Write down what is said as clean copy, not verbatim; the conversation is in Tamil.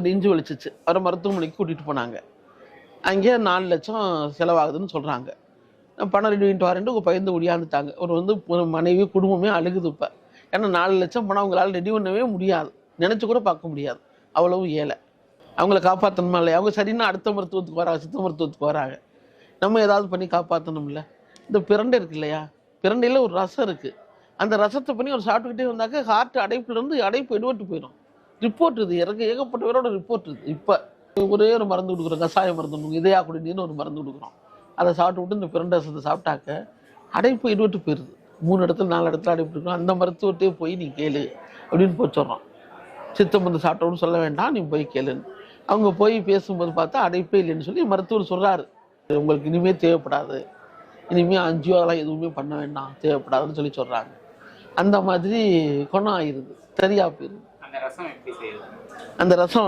நெஞ்சு வலிச்சிச்சு. அவரை மருத்துவமனைக்கு கூட்டிகிட்டு போனாங்க. அங்கே 4 லட்சம் செலவாகுதுன்னு சொல்கிறாங்க. பணம் ரெடி பண்ணிட்டு வரேன்ட்டு பயந்து ஒடியாந்துட்டாங்க. ஒரு மனைவி குடும்பமே அழுகுது இப்போ. ஏன்னா 4 லட்சம் பணம் அவங்களால ரெடி பண்ணவே முடியாது, நினச்சி கூட பார்க்க முடியாது, அவ்வளவு ஏழை. அவங்கள காப்பாற்றணுமா இல்லையா? அவங்க சரின்னா அடுத்த மருத்துவத்துக்கு வராங்க, சித்த மருத்துவத்துக்கு வராங்க. நம்ம ஏதாவது பண்ணி காப்பாற்றணும்ல. இந்த பிரண்டை இருக்கு இல்லையா, பிரண்டையில் ஒரு ரசம் இருக்குது. அந்த ரசத்தை பண்ணி ஒரு சாப்பிட்டுக்கிட்டே வந்தாக்க ஹார்ட் அடைப்புலேருந்து அடைப்பு எடுபட்டு போயிடும். ரிப்போர்ட் இது ஏகப்பட்ட பேரோட ரிப்போர்ட் இருக்குது. இப்போ ஒரே ஒரு மருந்து கொடுக்குறோம், கசாய மருந்து கொடுக்குறோம், இதயா குடிநீர்னு ஒரு மருந்து கொடுக்குறோம். அதை சாப்பிட்டு விட்டு இந்த பிரண்டை ரசத்தை சாப்பிட்டாக்க அடைப்பு எடுபட்டு போயிடுது. 3 இடத்துல 4 இடத்துல அடைப்பு இருக்கும். அந்த மருத்துவத்தையே போய் நீ கேளு அப்படின்னு போய் சொல்கிறோம். சித்த மருந்து சாப்பிட்டோன்னு சொல்ல வேண்டாம், நீ போய் கேளுன்னு. அவங்க போய் பேசும்போது பார்த்தா அடைப்பே இல்லைன்னு சொல்லி மருத்துவர் சொல்கிறாரு, உங்களுக்கு இனிமேல் தேவைப்படாது, இனிமேல் அஞ்சியோ அதெல்லாம் எதுவுமே பண்ண வேண்டாம், தேவைப்படாதுன்னு சொல்லி சொல்கிறாங்க. அந்த மாதிரி குணம் ஆயிடுது, சரியா போயிடுது. அந்த ரசம்